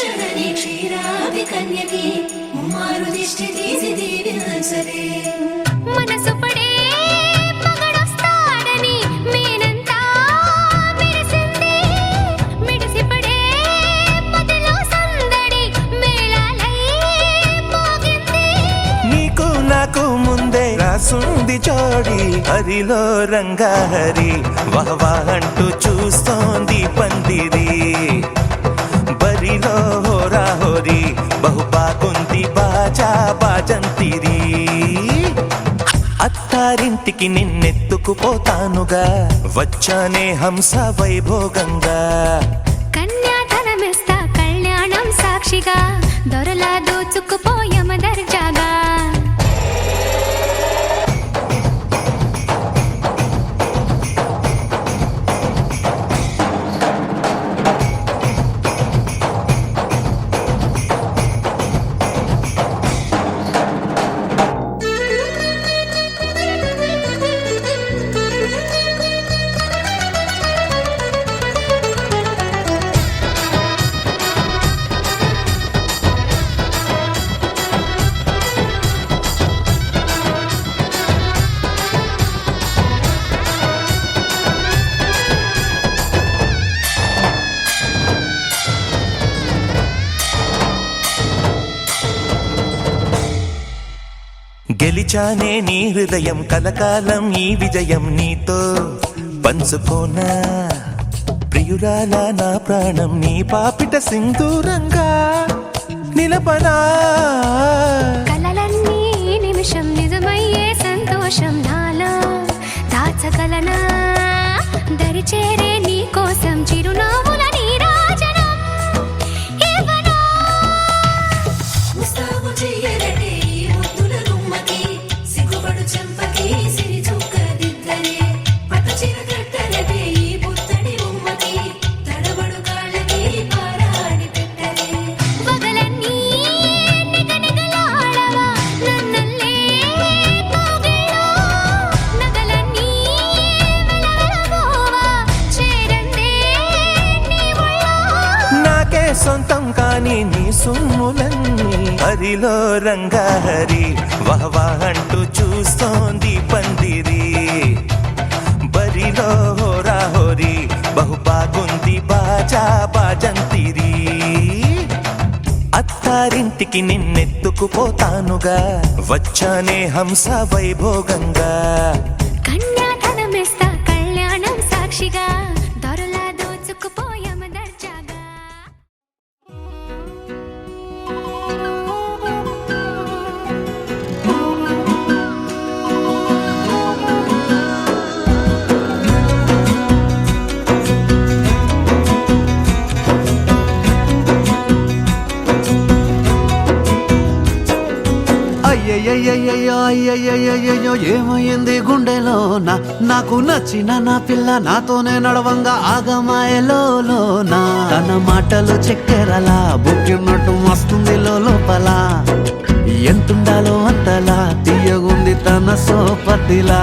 రక్షణని క్షీరాది కన్యకి ముమ్మారు దిష్టి తీసి దీవించలే మనసు పడే మగడొస్తాడని మేనంతా మెరిసింది మిడిసి పడే మదిలో సందడి మేళాలై మోగింది నీకు నాకు ముందే రాసుంది జోడి హరిలో రంగాహరి వహవా అంటూ చూస్తోంది పందిరి బరిలో హోరా హోరి బహుబాగుంది బాజా బాజంతిరి అత్తారింటికి నిన్నెత్తుకుపోతానుగా వచ్చానే హంస వైభోగంగా కన్యాధనమిస్తా కళ్యాణం సాక్షిగా దొరలా దోచుకుపోయమ దర్జాగా గెలిచానే నీ హృదయం కలకాలం ఈ విజయం నీతో పంచుకోనా ప్రియురాలా నా ప్రాణం నీ పాపిట సింధూరంగా నిలపనా కలలన్నీ నిమిషం నిజమయ్యే సంతోషం నాలో దాచగలనా దరిచేరే నీ కోసం చిరునవ్వుల నీరాజనం ఇవ్వనా ముస్తాబు చెయ్యరటే ఈ ముద్దుల గుమ్మకి సిగ్గుపడు చెంపకి సిరి చుక్కదిద్దరే పట్టు చీర కట్టరటే ఈ బుత్తడి ఉమ్మకి తడబడు కాళ్ళకి పారాడి పెట్టరే వగలన్నీ నిగనిగలాడవా నన్నల్లే కోగిలో నగలన్నీ వెలవెలబోవా చేరందే నీ ఒళ్ళో నాకే సొంతం కాని నీ సొమ్ములన్నీ హరిలో రంగాహరి వహవా అంటూ చూస్తోంది పందిరి బరిలో హోరా హోరి బహుబాగుంది బాజా బాజంతిరి అత్తారింటికి నిన్నెత్తుకుపోతానుగా వచ్చానే హంస వైభోగంగా కన్యాధనమిస్తా కళ్యాణం సాక్షిగా దొరలా దోచుకుపోయమ దర్జాగా అయ్యయ్యయ్యయ్యో అయ్యయ్యయ్యయ్యో ఏమైంది గుండెలోన నాకు నచ్చిన నా పిల్ల నాతోనే నడవంగా ఆగమాయలోన తన మాటలు చక్కెరలా బుక్కినట్టు వస్తుంది లోపల ఎంతుండాలో అంతలా తీయగుంది తన సోపతిలా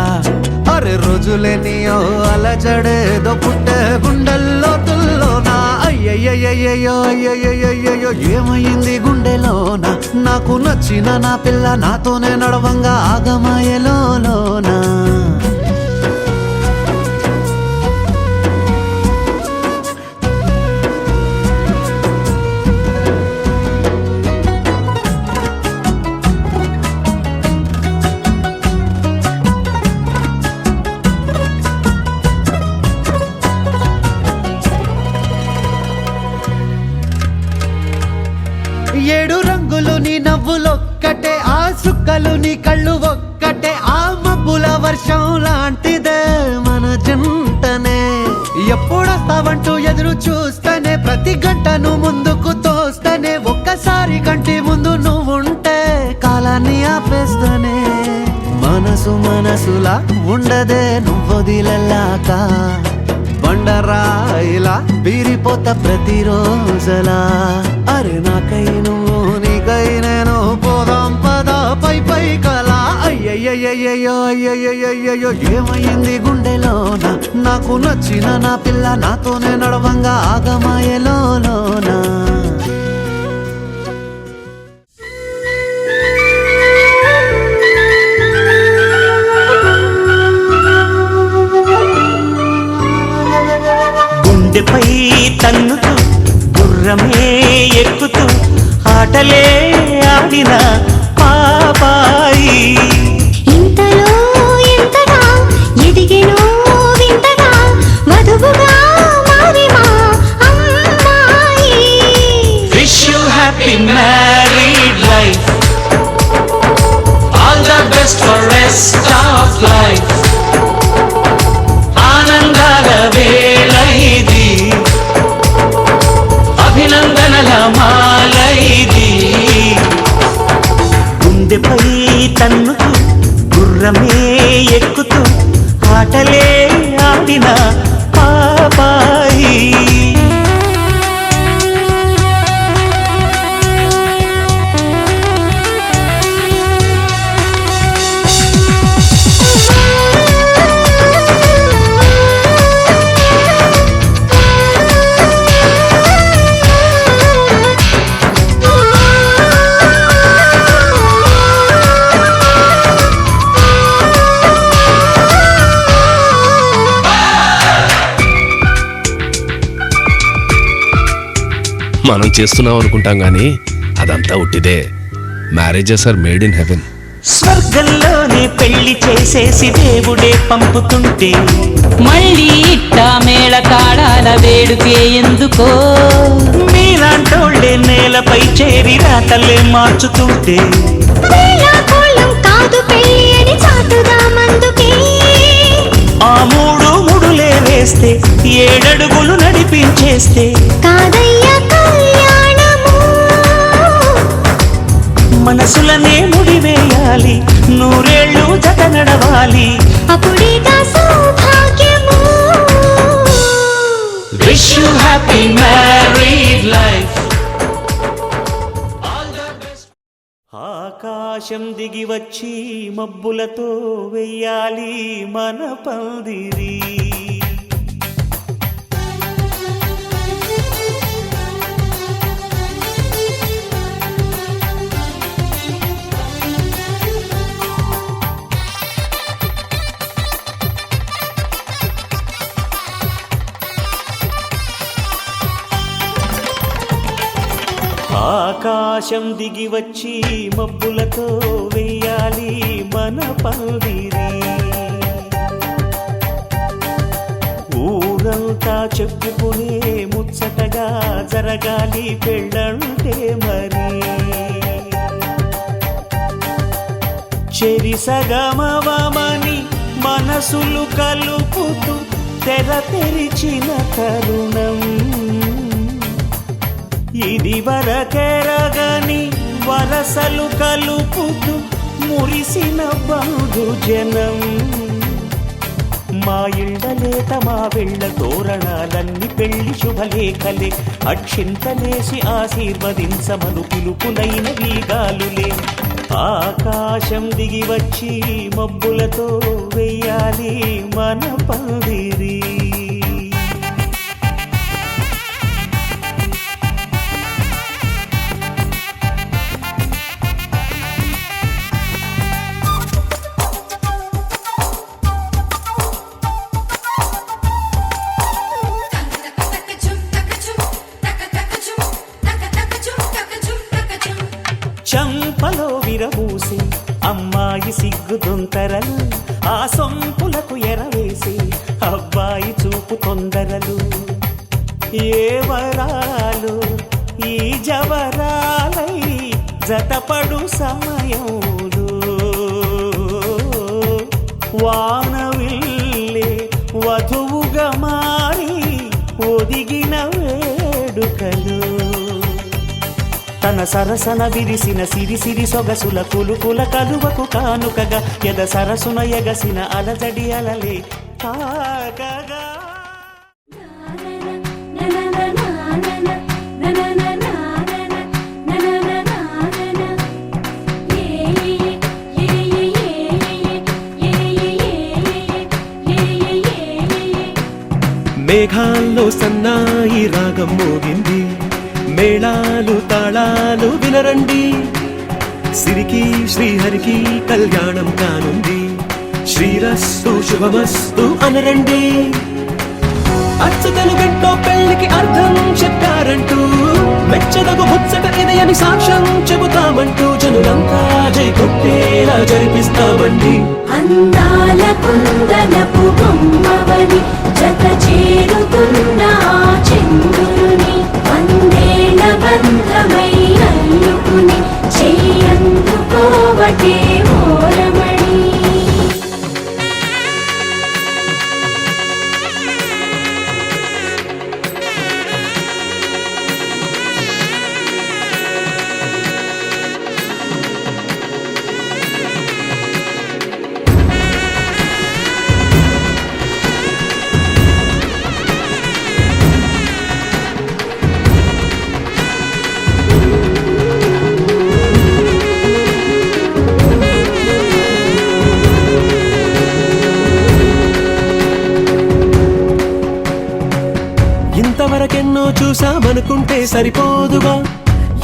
అరే రోజులేనియో అలజడేదో పుట్టే గుండెల్లో తుల్లోనా అయ్యయ్యయ్యయ్యో అయ్యయ్యయ్యయ్యో ఏమైంది గుండెలోన నాకు నచ్చిన నా పిల్ల నాతోనే నడవంగా ఆగమాయలోనా ఏడు రంగులు నీ నవ్వులొక్కటే ఆ సుక్కలు నీ కళ్ళు ఒక్కటే ఆ మబ్బుల వర్షం లాంటిదే మన జంటనే ఎప్పుడొస్తావంటూ ఎదురు చూస్తేనే ప్రతి గంటను ముందుకు తోస్తేనే ఒక్కసారి కంటి ముందు నువ్వుంటే కాలాన్ని ఆపేస్తేనే మనసు మనసులా ఉండదే నువ్వొదిలెల్లాక బండరాయిలా బీరిపోత ప్రతిరోజలా అరే నాకై నువ్వు నీకై నేను పోదాం పదా పై పై కలా అయ్యయ్యయ్యయ్యో అయ్యయ్యయ్యయ్యో ఏమైంది గుండెలోన నాకు నచ్చిన నా పిల్ల నాతోనే నడవంగా ఆగమాయలోనా ఎక్కుతూ ఆటలే ఆడిన పాపాయి. ఇంతలో ఎంతగా ఎదిగెనో వింతగా వధువుగా మారి మా అమ్మాయి. Wish you happy married life, all the best for rest of life. ఆనందాల వేళ ఇది, అభినందనల మాల ఇది. గుండెపై తన్నుతూ గుర్రమే ఎక్కుతూ ఆటలే ఆడిన పాపాయి. మనం చేస్తున్నాం అనుకుంటాం గానీ అదంతా ఉట్టిదే. Marriages are made in heaven. స్వర్గంలోనే పెళ్లి చేసేసి దేవుడే పంపుతుంటే మళ్ళీ ఇట్టా మేళ తాళాల వేడుకే ఎందుకో. మీలాంటోళ్ళే నేలపై చేరి రాతలే మార్చుతుంటే వేళాకోళం కాదు పెళ్ళి అని చాటుదామందుకే. ఆ మూడు ముడులే వేస్తే 7 అడుగులు నడిపించేస్తే కాదయ్య కళ్యాణము. మనసులనే ముడివేయాలి, 100 ఏళ్ళు జత నడవాలి. అప్పుడేగా సౌభాగ్యము. Wish you happy married life. ఆకాశం దిగి వచ్చి మబ్బులతో వెయ్యాలి మన పందిరి. ఆకాశం దిగి వచ్చి మబ్బులతో వెయ్యాలి మన పందిరి. ఊరంతా చెప్పుకునే ముచ్చటగా జరగాలి పెళ్ళంటే మరి. చెరిసగమవమని మనసులు కలుపుతూ తెర తెరిచిన తరుణం ఇది. వరకెరగని వరసలు కలుపుతూ మురిసిన బంధుజనం. మా ఇళ్ళలేత మా వెళ్ళ తోరణాలన్నీ పెళ్లి శుభలేఖలే. అక్షింతలేసి ఆశీర్వదించమను పిలుపులైన వీగాలులే. ఆకాశం దిగి వచ్చి మబ్బులతో వెయ్యాలి మన పందిరి. చంపలో విరబూసి అమ్మాయి సిగ్గుదొంతరలు, ఆ సొంపులకు ఎరవేసి అబ్బాయి చూపు తొందరలు. ఏ వరాలు ఈ జవరాలై జతపడు సమయంలో వానవిల్లే వధువుగా మారి ఒదిగిన వేడుకలు. తన సరసన విరిసిన సిరిసిరి సొగసుల కులుకుల కలువకు కానుకగా ఎద సరసున ఎగసిన అలజడి అలలే తాకగా. మేఘాల్లో సన్నాయి రాగం మోగింది, మేళాలు తాళాలు వినరండి. సిరికి శ్రీహరికి కళ్యాణం కానుంది, శ్రీరస్తు శుభమస్తు అనరండి. అచ్చ తెలుగింట్లో పెళ్లికి అర్థం చెప్పారంటూ మెచ్చదగు ముచ్చట ఇది అని సాక్ష్యం చెబుతామంటూ జనులంతా జై కొట్టేలా జరిపిస్తామండి. అందాల కుందనపు బొమ్మవని జత చేరుతున్న చంద్రుని వందేళ్ల బంధమై అల్లుకుని చెయ్యందుకోవటే ఓరమణి. ఇంతవరకెన్నో చూసామనుకుంటే సరిపోదుగా,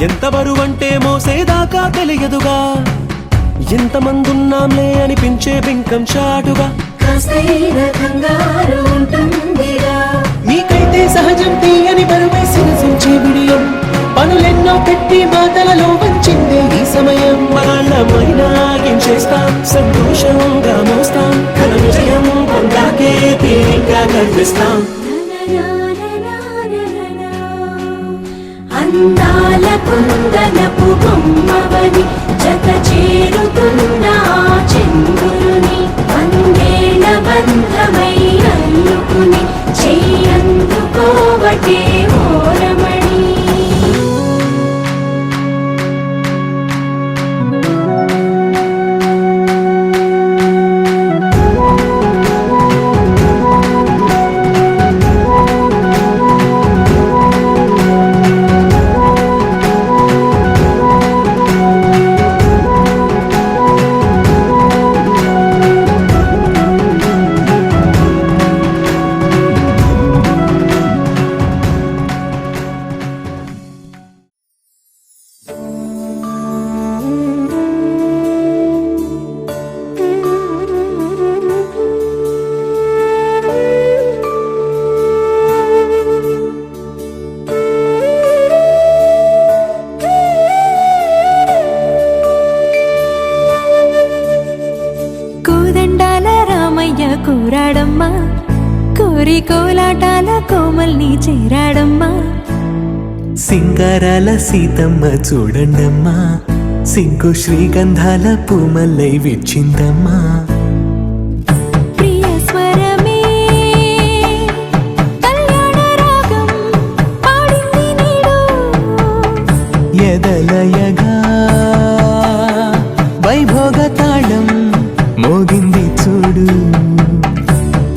ఎంత బరువంటే మోసేదాకా తెలియదుగా, ఇంతమందున్నాంలే అనిపించే బింకం చాటుగా మీకైతే సహజం తీయని బరువేసిన సంచే బిడియం పనులెన్నో పెట్టి మాటలలో వంచిందే ఈ సమయం. మగాళ్ళమైనా ఏం చేస్తాం, సంతోషంగా మోస్తాం, ఘన విజయం పొందాకే తీరిగ్గా కనిపిస్తాం. అందాల కుందనపు బొమ్మవని జత చేరుతున్న చంద్రుని వందేళ్ల బంధమై అల్లుకుని చెయ్యందుకోవటే ఓరమణి. కూరాడమ్మా కోరి కోలాటాల కోమల్ని చేరాడమ్మా. సింగారాల సీతమ్మ చూడండమ్మా, సింకు శ్రీగంధాల పూమల్లై విచ్చిందమ్మా. ప్రియ స్వరమే కళ్యాణ రాగం పాడింది నీడు, ఎదలయగా వైభోగ తాళం మోగింది చూడు.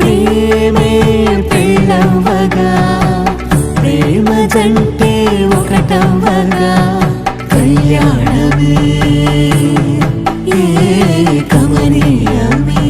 ప్రేమే పెళ్ళవ్వగా ప్రేమ జంటే ఒకటవ్వగా కళ్యాణమే కమనీయమే.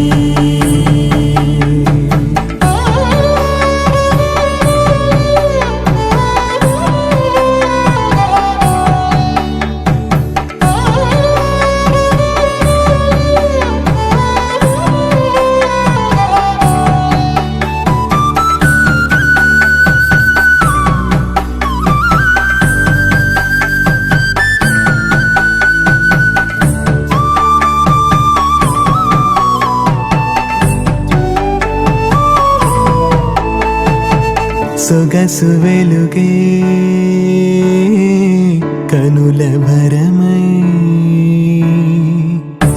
సొగసు వెలుగే కనుల భరమై,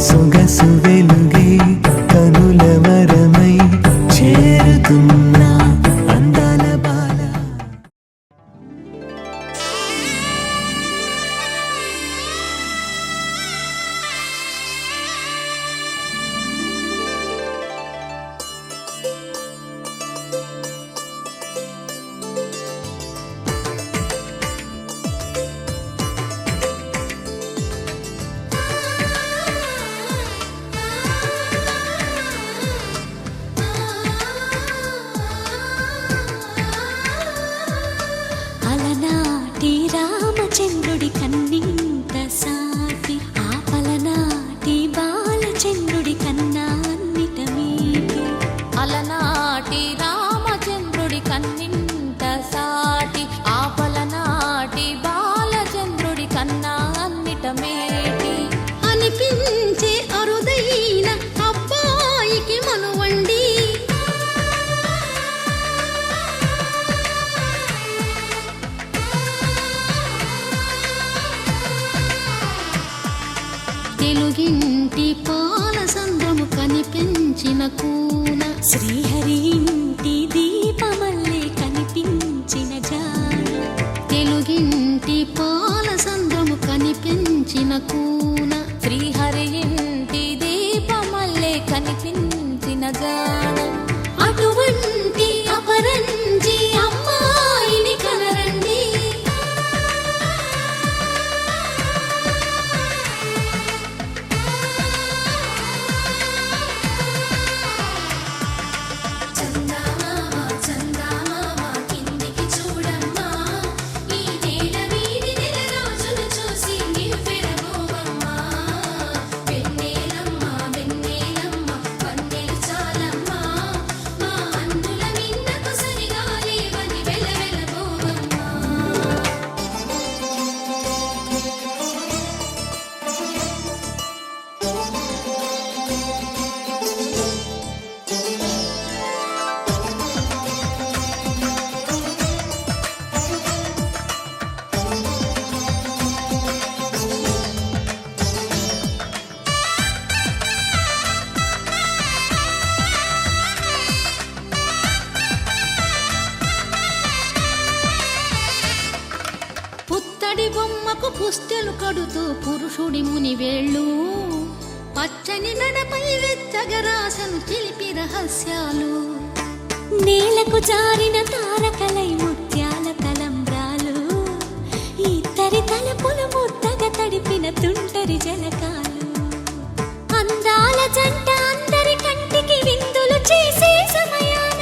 సొగసు వెలుగే కనుల వరమై చేరుతున్నా అందాల బాల. కన్నా అన్నిట మేటి అనిపించే అరుదైన అబ్బాయికి మనువండి తెలుగింటి పాల సంద్రము కనిపించిన కూన శ్రీహరి ఇంటి దీపమల్లే కనిపించిన జాన తెలుగింటి పాల సంద్రము కనిపించిన కూన శ్రీహరి ఇంటి దీపమల్లే కనిపించిన జాన అటువంటి అపరంజి అమ్మాయిని కనరండి చందమామ చందమామ కిందికి చూడమ్మా ఈ నేల వీధి నెల రోజులు చూసి నివ్వెరబోవమ్మా వెన్నెలమ్మ వెన్నెలమ్మ వన్నెలు చాలమ్మా మా అందుల మిన్నకు సరిగా లేవని వెలవెలబోవమ్మా పుత్తడి బొమ్మకు పుస్తెలు కడుతూ పురుషుడి ముని వేళ్ళు పచ్చని మెడపై వెచ్చగరాసను చిలిపి రహస్యాలు నేలకు జారిన తారకలై ముత్యాల తలంబ్రాలు ఇద్దరి తలపులు ముద్దగా తడిపిన తుంటరి జలకాలు అందాల జంట అందరి కంటికి విందులు చేసే సమయాన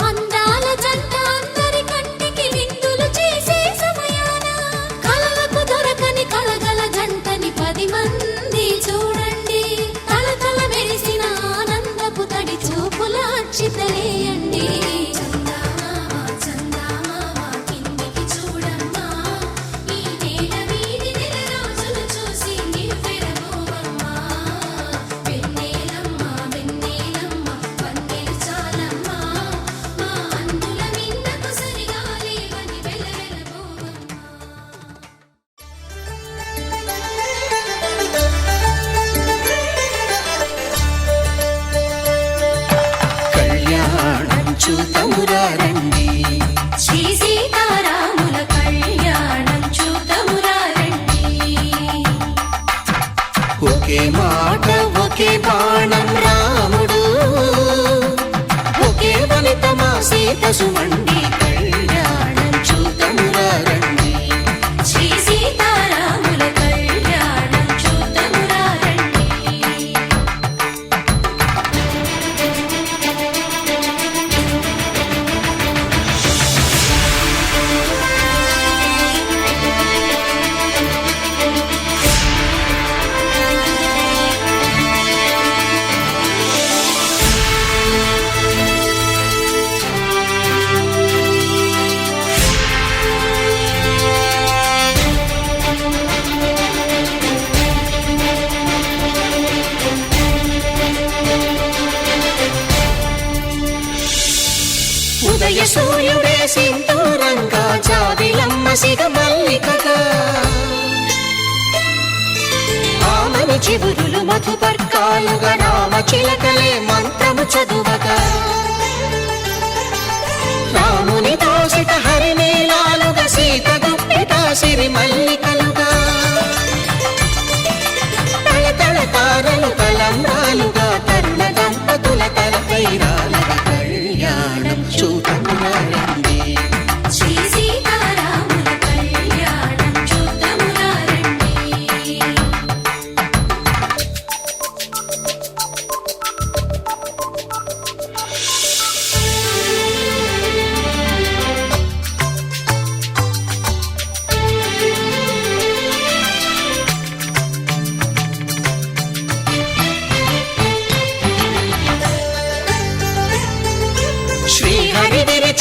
అందాల జంట అందరి కంటికి విందులు చేసే సమయాన కలలకు దొరకని కలగల జంటని 10 మంది చూడండి తలతల మెరిసిన ఆనందపు తడి చూపుల అక్షితలేయండి చందమామ చందమామ కిందికి చూడమ్మా ఈ నేల వీధి నెల రోజులు చూసి నివ్వెరబోవమ్మా వెన్నెలమ్మ వెన్నెలమ్మ వన్నెలు చాలమ్మా మా అందుల మిన్నకు సరిగా లేవని వెలవెలబోవమ్మా కళ్యాణం చూతమురా రండి శ్రీ సీతారాముల కళ్యాణం చూతమురా రండి ఒకే మాట ఒకే బాణం రాముడు ఒకే వనిత మా సీత సుమండి కళ్యాణం చూతమురా రండి శ్రీ సీతారాముల కళ్యాణం చూతమురా రండి ఉదయ సూర్యుడే సింధూరంగా జాబిలమ్మ సిగ మల్లికగా ఆమని చివురులు మధుపర్కాలుగా రామ చిలకలే మంత్రము చదువగా రాముని దోసిట హరినీలాలుగా సీత గుప్పిట సిరి మల్లికలుగా తళతళ తారలు తలంబ్రాలుగా తరుణ దంపతుల తలపైరాలగా కళ్యాణం చూతమురా రండి శ్రీ సీతారాముల కళ్యాణం చూతమురా రండి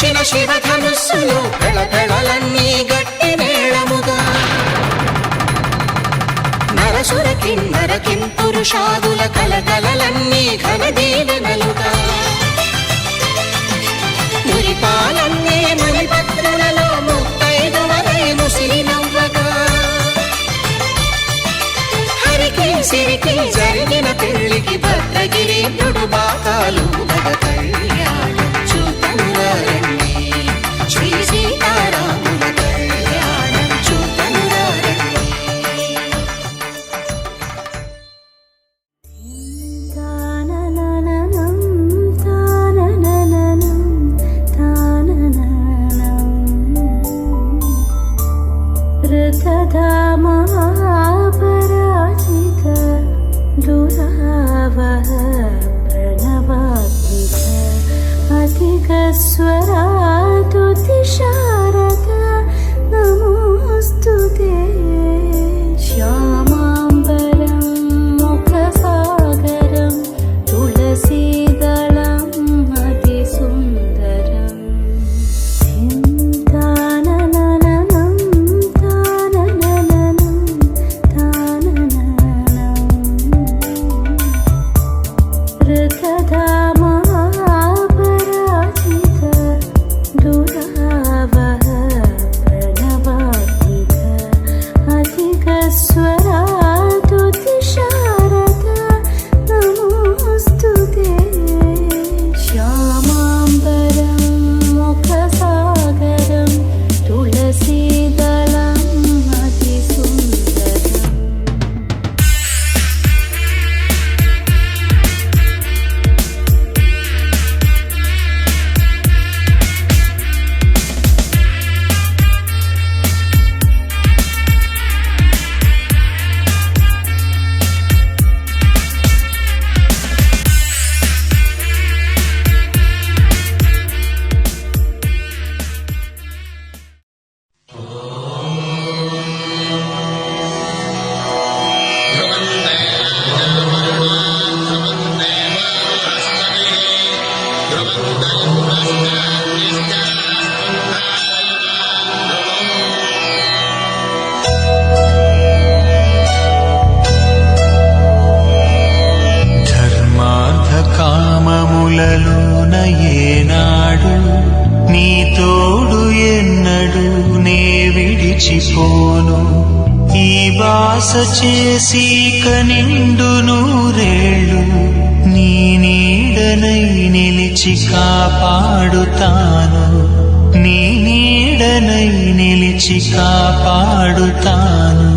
పేల్చిన శివధనుస్సులో పెళపెళలన్నీ గట్టి మేళముగా నరసుర కిన్నర కింపురుషాదుల కలకలలన్నీ ఘన దీవెనలుగా మురిపాలన్నీ మణిపత్రులలో ముత్తైదువలై ముసినవ్వగా హరికి సిరికి జరిగిన పెళ్లికి భద్రగిరీంద్రుడు బాకాలు మగ కళ్యాణం చూతమురారండి శ్రీ సీతారాముల కళ్యాణం చూతమురారండి పరాజిత దురావహ ప్రణవాత్మిక అధిక స్వరాతుతి శారద నమోస్తుతే శ్యామాంబరం ముఖసాగరం తులసీదళం అతి సుందరం తాననననం తాననననం తాననననం ఋతధామా పరాజిత దురావహ ప్రణవాత్మిక అధిక స్వరాతుతి శారద నమోస్తుతే శ్యామాంబరం ముఖసాగరం తులసీదళం అతి సుందరం ధర్మార్థ కామములలోన ఏనాడు నీ తోడు ఎన్నడు నే విడిచిపోను ఈ బాస చేసి కనిండు నూరేళ్ళు నీ నీడనై నిలిచి కాపాడుతాను నీ నీడనై నిలిచి కాపాడుతాను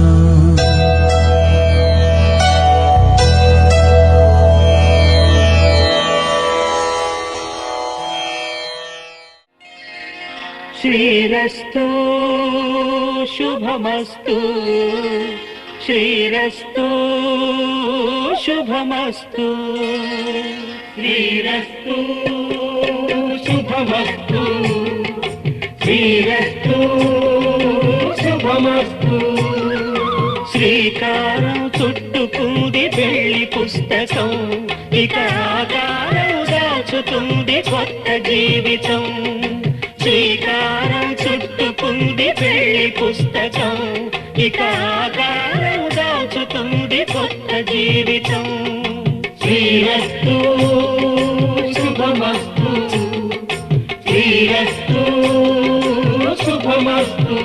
శ్రీరస్తు శుభమస్తు శ్రీరస్తు శుభమస్తు శ్రీరస్తు శుభమస్తు శ్రీరస్తు శుభమస్తు శ్రీకారం చుట్టుకుంది పెళ్లి పుస్తకం ఇక ఆకారం దాచుతుంది కొత్త జీవితం శ్రీకారం చుట్టుకుంది పెళ్లి పుస్తకం ఇక ఆకారం దాచుతుంది కొత్త జీవితం శ్రీరస్తు శుభమస్తు శ్రీరస్తు శుభమస్తు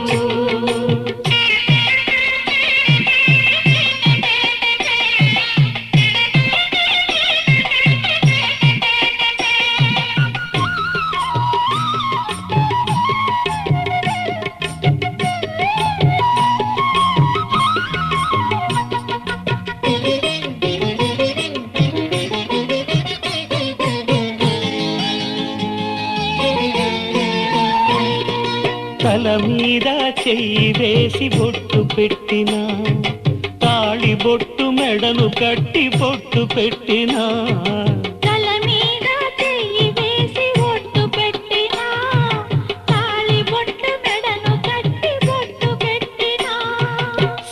తల మీద చెయ్యి వేసి బొట్టు పెట్టినా తాళి బొట్టు మెడను కట్టి బొట్టు పెట్టినా తల మీద చెయ్యి వేసి బొట్టు పెట్టినా తాళి బొట్టు మెడను కట్టి బొట్టు పెట్టినా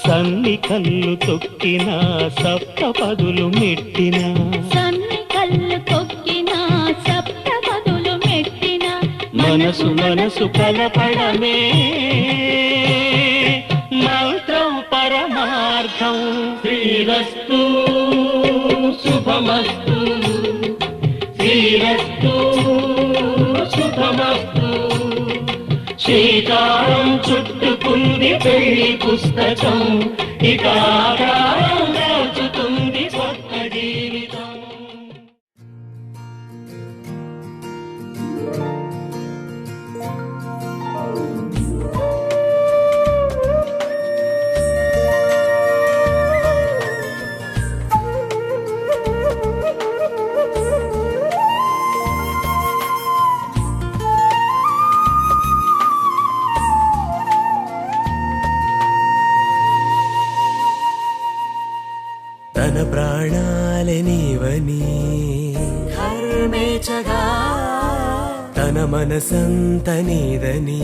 సన్ని కళ్ళు తొక్కినా సప్త పదులు మెట్టినా సన్ని కళ్ళు తొక్కినా సప్త పదులు మెట్టినా మనసు మనసు కలపడమే మంత్రం పరమార్థం. శ్రీరస్తు శుభమస్తు, శ్రీరస్తు శుభమస్తు. శ్రీకారం చుట్టుకుంది పెళ్లి పుస్తకం, ఇక ఆకారం దాచుతుంది కొత్త జీవితం. తన ప్రాణాలే నీవని ధర్మేచగా తన మనసంత నీదని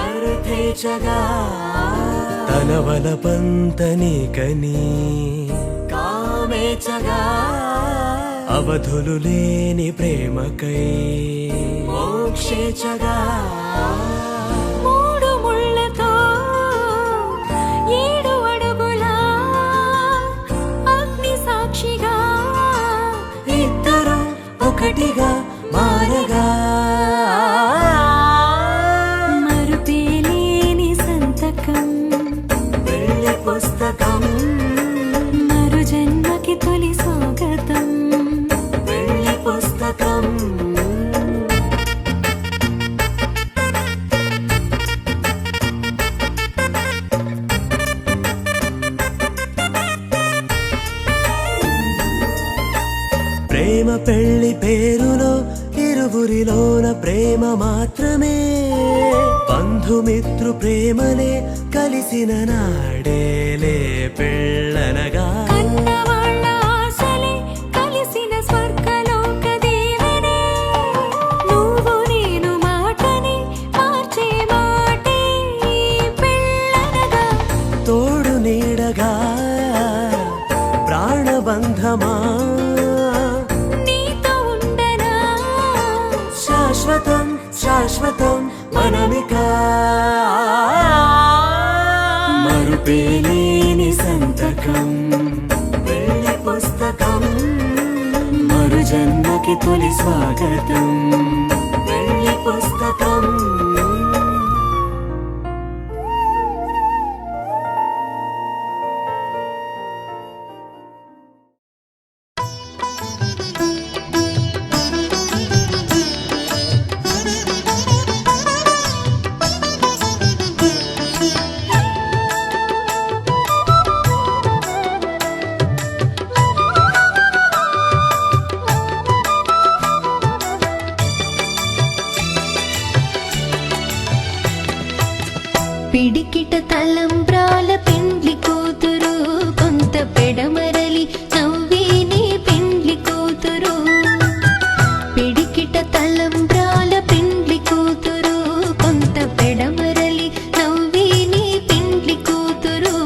అర్థేచగా తన వలపంత నీకని కామేచగా అవధులు లేని ప్రేమకై మోక్షేచగా మూడు ముళ్ళతో 7 అడుగుల అగ్ని సాక్షిగా ఇద్దరు ఒకటిగా మారగా మరుపేలేని సంతకం పెళ్లి పుస్తకం మరు జన్మకి తొలి స్వాగతం పెళ్లి పుస్తకం. ప్రేమ పెళ్లి పేరులో ఇరువురిలోన ప్రేమ మాత్రమే, బంధుమిత్రు ప్రేమలే కలిసిన నాడేలే పెళ్ళనగా. కన్నవాళ్ళ ఆశలే కలిసిన స్వర్గలోక దీవెనే, నువ్వు నేను మాటని మార్చే మాటే పెళ్ళనగా. తోడు నీడగా ప్రాణబంధమా నీతో ఉండనా శాశ్వతం శాశ్వతం మనమిక. మరుపేలేని సంతకం పెళ్లి పుస్తకం మరు జన్మకి తొలి స్వాగతం పెళ్లి పుస్తకం. పిడికిట తలంబ్రాల పెండ్లి కూతురు, కొంత పెడమరలి నవ్వేని పెండ్లి కూతురు. పిడికిట తలంబ్రాల పెండ్లి కూతురు, కొంత పెడమరలి నవ్వేని పెండ్లి కూతురు.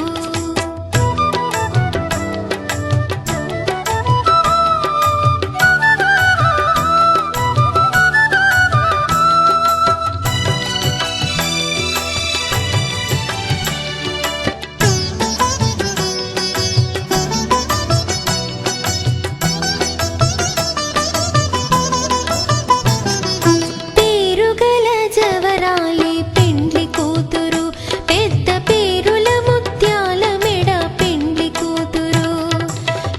పేరుగల జవరాలి పెండ్లి కూతురు, పెద్ద పేరుల ముత్యాల మెడ పెండ్లి కూతురు.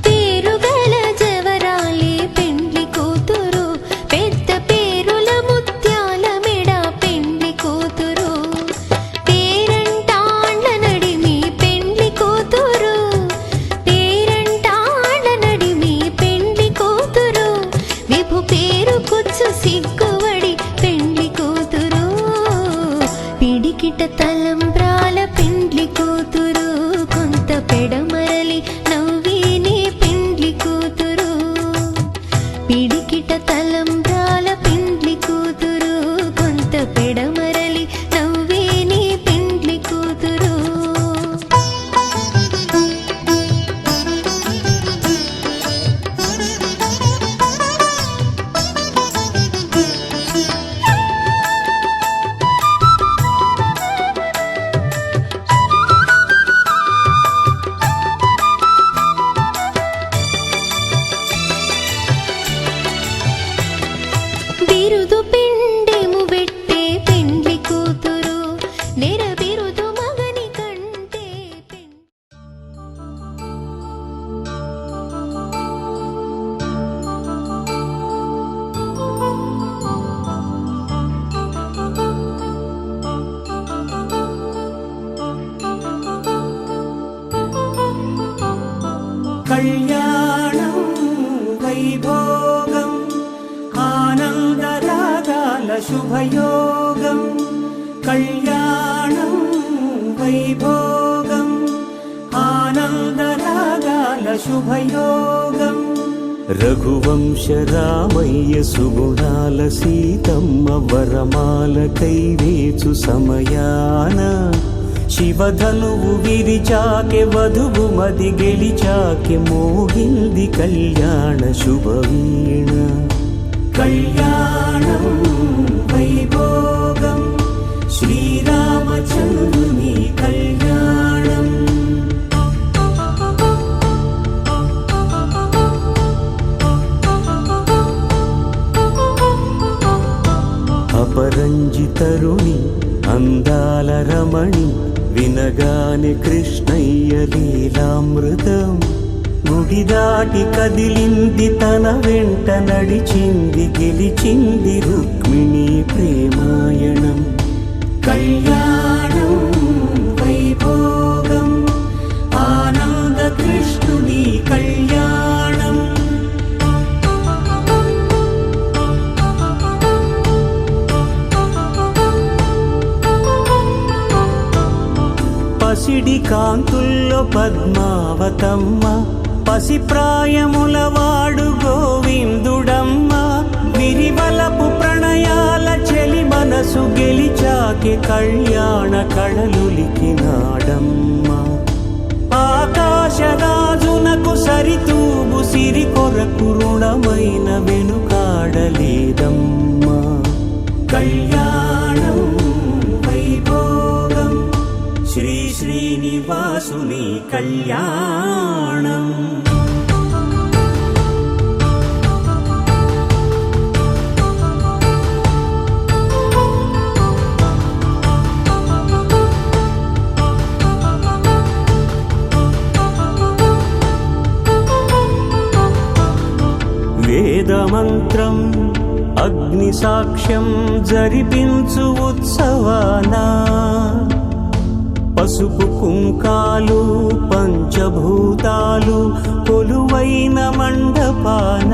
పేరుగల జవరాలి పెండ్లి కూతురు, పెద్ద పేరుల ముత్యాల మెడ పెండ్లి కూతురు. పేరంటాళ్ళ నడిమి పెండ్లి కూతురు, పేరంటాళ్ళ నడిమి పెండ్లి కూతురు. విభు పేరు కుచ్చు సిగ్గువడి పెండ్లి కూతురు. పిడికిట తలంబ్రాల పెండ్లి కూతురు, కొంత పెడమరలి నవ్వేని పెండ్లి కూతురు. పిడికిట తలంబ్రాల పెండ్లి కూతురు, కొంత పెడమరలి నవ్వేని పెండ్లి కూతురు. శుభయోగం కళ్యాణం వైభోగం ఆనందరాగాల శుభయోగం రఘువంశ రామయ్య సుగుణాల సీతమ్మ వరమాల కైవేచు సమయాన శివధనువు విరిచాకె వధువు మది గెలిచాకె మోగింది కళ్యాణ శుభవీణ కళ్యాణం వైభోగం శ్రీరామచంద్రుని కళ్యాణం అపరంజితరుణి అందాల రమణి వినగానే కృష్ణయ్య లీలామృతం గుడి దాటి కదిలింది తన వెంట నడిచింది గెలిచింది రుక్మిణి ప్రేమాయణం కళ్యాణం వైభోగం ఆనంద కృష్ణుని కళ్యాణం పసిడి కాంతుల్లో పద్మావతమ్మ పసి ప్రాయముల వాడు గోవిందుడమ్మ విరివలపు ప్రణయాల చెలి మనసు గెలిచాకే కళ్యాణ కళలులికినాడమ్మ ఆకాశరాజునకు సరితూగు సిరి కొరకు రుణమైన వెనుకాడలేదమ్మ కళ్యాణం వైభోగం శ్రీ శ్రీనివాసుని కళ్యాణం వేదమంత్రం అగ్ని సాక్ష్యం జరిపించు ఉత్సవానా పసుపు కుంకాలు పంచభూతాలు కొలువైన మండపాన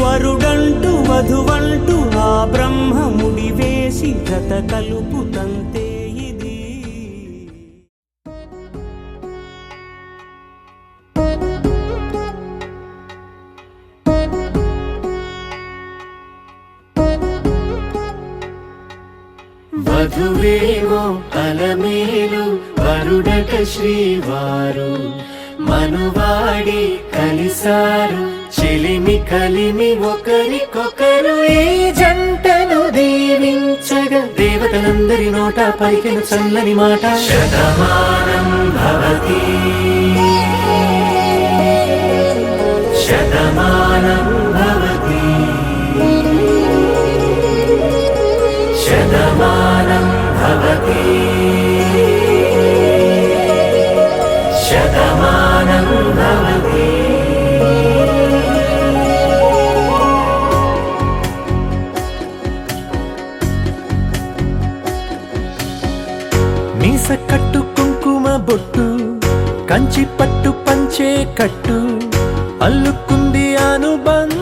వరుడంటూ వధువంటూ ఆ బ్రహ్మముడి వేసి గత కలుపుతంతే ఇది వధువేమో అలమేలు వరుడట శ్రీవారు మనువాడి కలిసారు చెలిమి కలిమి ఒకరికొకరు ఈ జంటను దీవించగా దేవతలందరి నోట పలికిన చల్లని మాట శతమానం భవతి శతమానం భవతి శతమానం భవతి శతమానం భవతి మీస కట్టు కుంకుమ బొట్టు కంచి పట్టు పంచే కట్టు అల్లుకుంది అనుబంధం